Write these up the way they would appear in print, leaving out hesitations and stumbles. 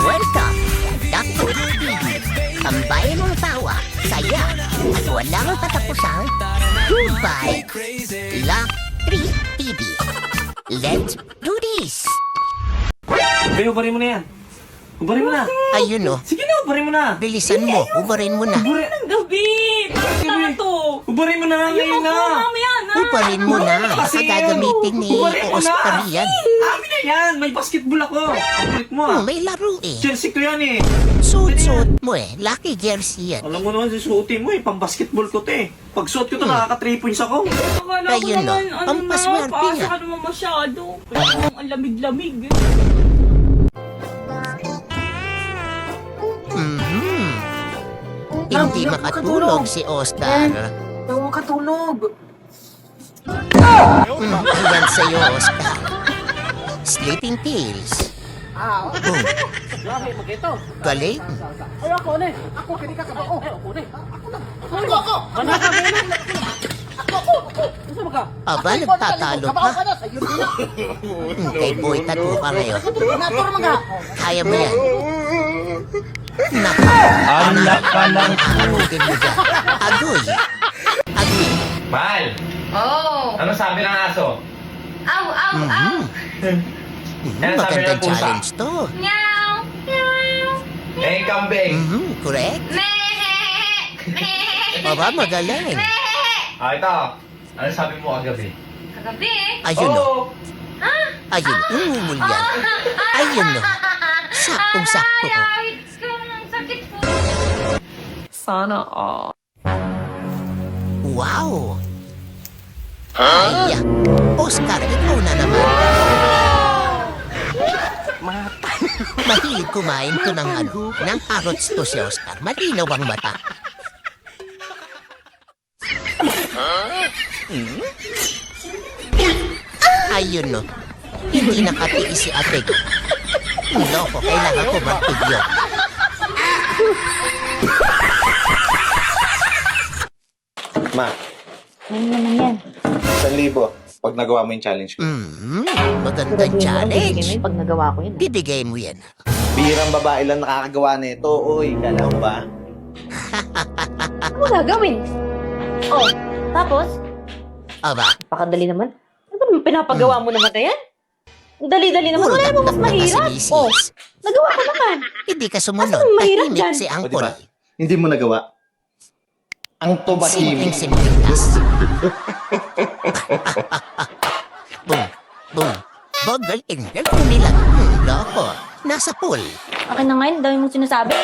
Welcome, Dr. TV. Ang bayan ng tawa, saya, at walang katapusang goodbye. Lock 3 TV. Let's do this! Be, ubarin mo na yan. Ubarin mo na. Ayun o, Sige na, ubarin mo na. bilisan mo, ubarin mo na. Ubarin. Ang gabi! Bakit na to? Ubarin mo na nga ngayon na. Mamaya na! Ubarin mo na, Kasi gagamitin ni ubarin mo na. Oscar yan. Amin na yan. May basketball ako. Ang kulit mo ah. May laro eh. Chelsea ko yan eh. Suot-suot mo eh, lucky jersey yan. Alam mo naman, susuotin mo eh. Pang basketball ko to eh. Pag suot ko to, nakaka 3 points ako. Akala ko Ayun, no? naman, Pampaswerte paasa nga. ka naman masyado. Ang lamig-lamig. Hindi makatulog si Oscar. Huwag makatulog. Ayan sa'yo, Oscar. Sleeping pills. Boom. Galing. Ay, ako na eh. Ako, kini ka ba? Ako na eh. Ako na. Ako! Manaka mo na. Ako! Gusto mo ka? Aba, nagtatalo Kabaw pa. ka na. Sa'yo na. Kay Boy Tattoo ka ngayon. Natur mo ka. Kaya mo yan. Naka. Anak ka ng putin mo dyan. Agoy. Agoy. Mahal, Oh! ano sabi ng aso? Ow! Ow! Ow! Yan, sabi Magandang ng pusa. challenge to. Meow! Meow! Eh, kambing. Correct. Meh! Aba, magaling. Meh! Ito. Ano sabi mo kagabi? Kagabi? Ayun o. Oo. Ayun. Umulyan. Ayun o. Saktong-sakto o. Ay, ang sakit po. Sana all. Wow! Ay, Oscar, ikaw na naman. Mahilig kumain to ng ng carrots to si Oscar. Malinaw ang mata. Ayun no. Hindi nakatiis si Ate. Loko, kailangan ko magtugyo. Ma, Ano naman yan? 1,000 pag nagawa mo yung challenge ko. Magandang challenge. Pag nagawa ko yun. Bibigay mo yan. Bihirang babae lang nakakagawa nito. Uy, kala mo ba? Ano mo gagawin? Oh, tapos? Aba, Pakadali naman. Ano ba naman pinapagawa mo naman na yan? Ang dali-dali naman. puro Wala naman mas dakdak na mahirap. kasi Oh, misis. nagawa ko naman. Hindi ka sumunod. Asan mahirap Tahimik dyan? si O, di Angkol. ba? Hindi mo nagawa. Ang tumahimik. Simpleng tas. Boom, boom. Bagaling. Galing nila. Loko. Nasa pool. Akin na ngayon, dami mong sinasabi.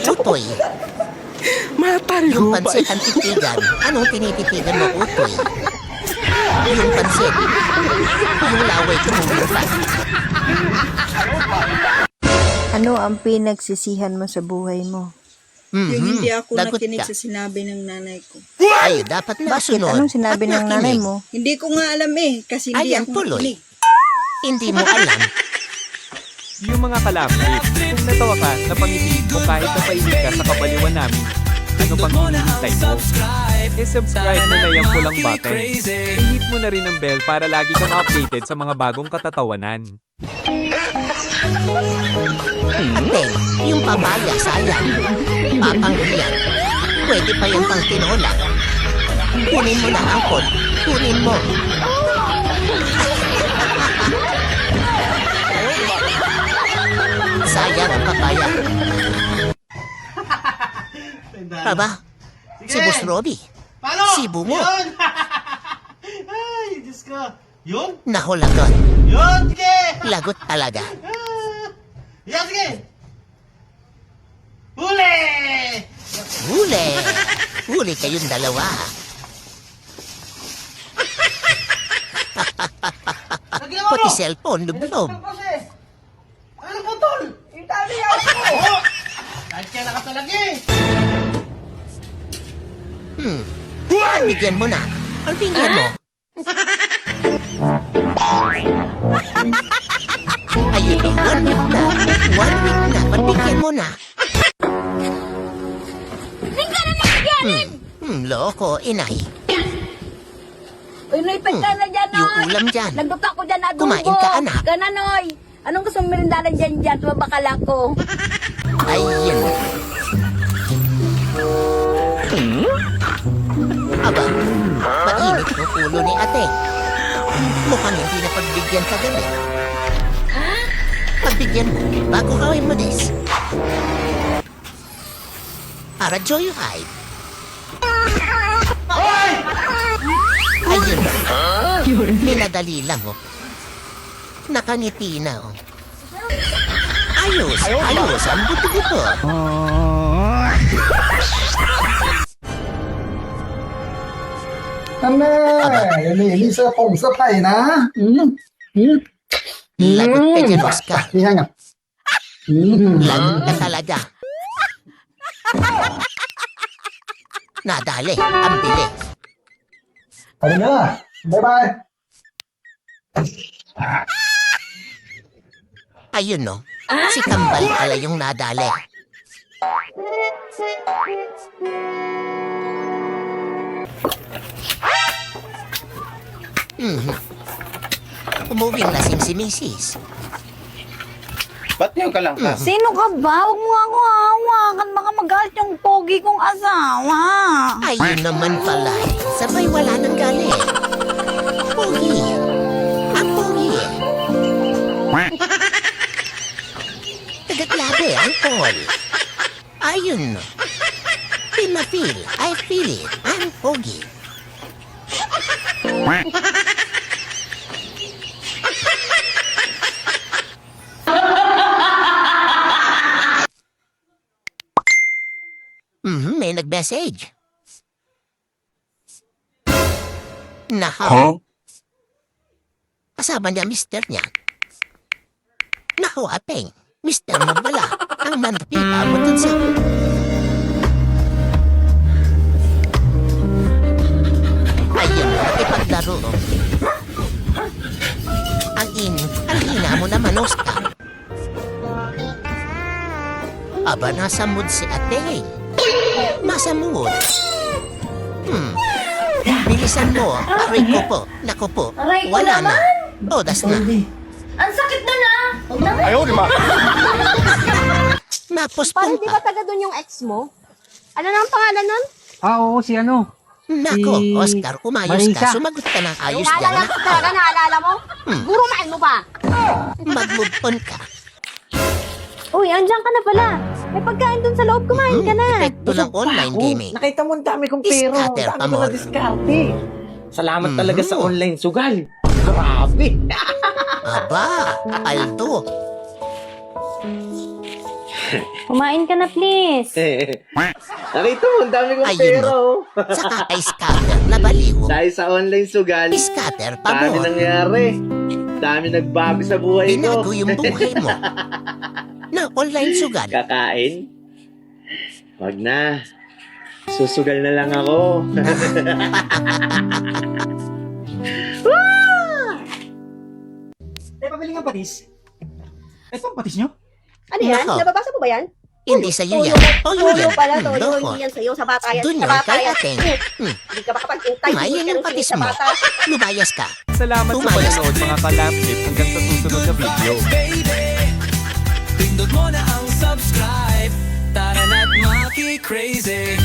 Utoy. Yung pansit ang titigan. Anong tinititigan mo, Utoy? Yung pansit. Yung laway kumulupan. Ano ang pinagsisihan mo sa buhay mo? Yung hindi ako Lagot nakinig ka. sa sinabi ng nanay ko. Ay, dapat na Bakit? sunod. Anong sinabi ng nanay nakinig. mo? Hindi ko nga alam eh, kasi hindi Ayan, ako tuloy. nakinig. Hindi mo alam. Yung mga kalapit, kung natawa ka, napangiti mo kahit napainig ka sa kabaliwan namin, ano pang hinihintay mo? I-subscribe mo na yung pulang button. I-hit mo na rin ang bell para lagi kang updated sa mga bagong katatawanan. Ten, yung papaya, sayang. Papanghiyan. Pwede pa yung pang tinola. Kunin mo na, Angkol. Kunin mo. Sayang ang papaya. Aba, si Boss Robbie. Sibo mo. Ay, Diyos ko. Yun? Nahulagot. Yun, sige! Lagot talaga. Yan, sige! Huli! Huli. Huli kayong dalawa. Pati cellphone, lublob. Ano po, tol? Yung tali ako ko! Kahit kaya nakatalagi! Bigyan mo na. Ang bigyan mo. Ayun o, 1 week na. 1 week na. Pagbigyan mo na. Tingnan na Loko, inay. Uy, Noy, pagka na dyan, Yung Noy. ulam dyan. Nagduka ko dyan na adobo. Kumain ka, anak. Kana, Noy. Anong gusto mong merindalan dyan? Tumabakala ko. Ayun. Aba, mainit ng ulo ni ate. Mukhang hindi na pagbigyan ka gabi. Pagbigyan mo bago gawin mo this. Para joyride. Ayun. Minadali lang, oh. Nakangiti na, oh. Ayos ang buto-buto. Lagot ka dyan, Oscar. Lagot ka talaga. Nadali, ang bilis. Ayun, no? Si Kambal pala yung nadali. Umuwing lasing si Mrs. Ba't yung kalang ka? Sino ka ba? Huwag mo ako hawakan. Baka magalit yung pogi kong asawa. Ayun naman pala. Sabay wala nang galit. Pogi. Ang pogi. Tagatlabi ang Paul. Ayun. Feel na feel. I feel it. I'm pogi. May nag-message. Nahaw. Kasama niya mister niya. Nahaw, apeng. Mister mo pala. Ang manpipa mo dun sa... Ayun, ipaglaro. Ang hina mo naman, Oscar. Aba, nasa mood si ate. Nasa mood. Bilisan mo. Aray ko po. Naku po. Aray ko Wala na. naman. Odas na. Ang sakit na na. Huwag na. Ayaw, di ba? Napospon pa. taga doon yung ex mo? Ano na ang pangalan nun? Oo, si ano? Nako, Si Oscar, kumayos Marisa. ka. Sumagot ka ng ayos dyan. Naalala ko talaga, naalala mo? Gurumain mo pa. Mag-move on ka. Uy, andyan ka na pala. May pagkain dun sa loob, kumain ka na. Epekto ng online gaming. Nakita mo ang dami kong pero. Ang Scatter, dami ko amor. na diskarte. Salamat talaga sa online sugal. Grabe. Aba, Aldo. Kumain ka na, please. Nakita mo ang dami kong Ayun pero. Saka kay scatter na baliw. Dahil sa online sugal, Scatter pa dami mo. nangyari. Dami nagbago sa buhay ko. Binago yung buhay mo. Na online sugal. Kakain? Wag na. Susugal na lang ako. Pabili nga patis. Ito ang patis nyo? Ano yan? Nako. Nababasa mo ba yan? Hindi sa'yo yan. Toyo yan. pala, toyo. Loko. Hindi yan sa'yo. Sa bata yan. Doon Sa yun bata kay yan. ating. Hindi ka makapag-intay. Mayan yung patis mo. Lumayas ka. Salamat sa Tumayas. panonood mga kalapit hanggang sa susunod na video. Pindot mo na ang subscribe. Tara na't maki-crazy.